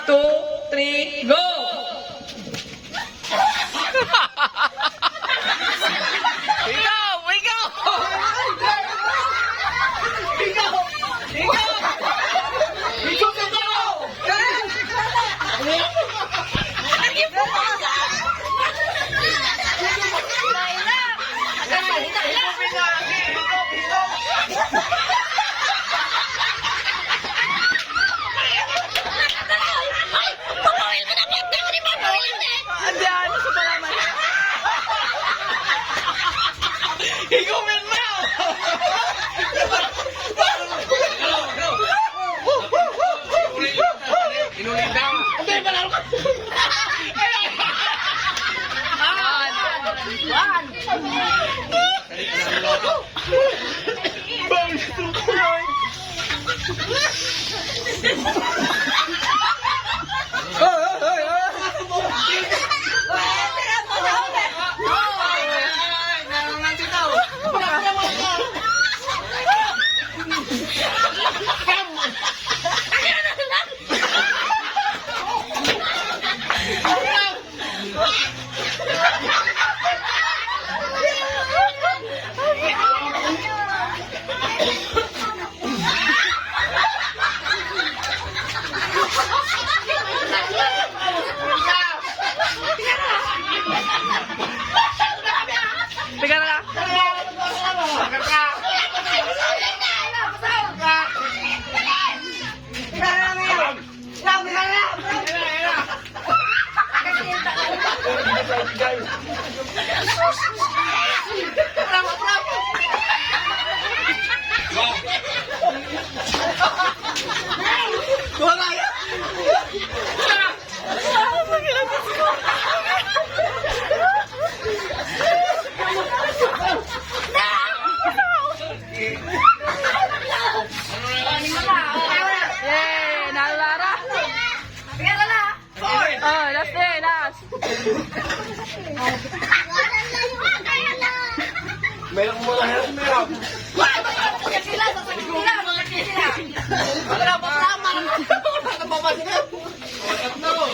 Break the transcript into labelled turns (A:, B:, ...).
A: 2, 3, go! Ikaw! Ikaw! Ikaw! Ikaw! Ikaw ka daw! Andi, ano sa palaman? Ikumin mo! Inulit daw. Hindi, malaro ka. Teka na lang. Yay! Nalara! Oh, last day, last!
B: Meron mo na yan, meron.
A: Wala pa tama! Wala pa tama!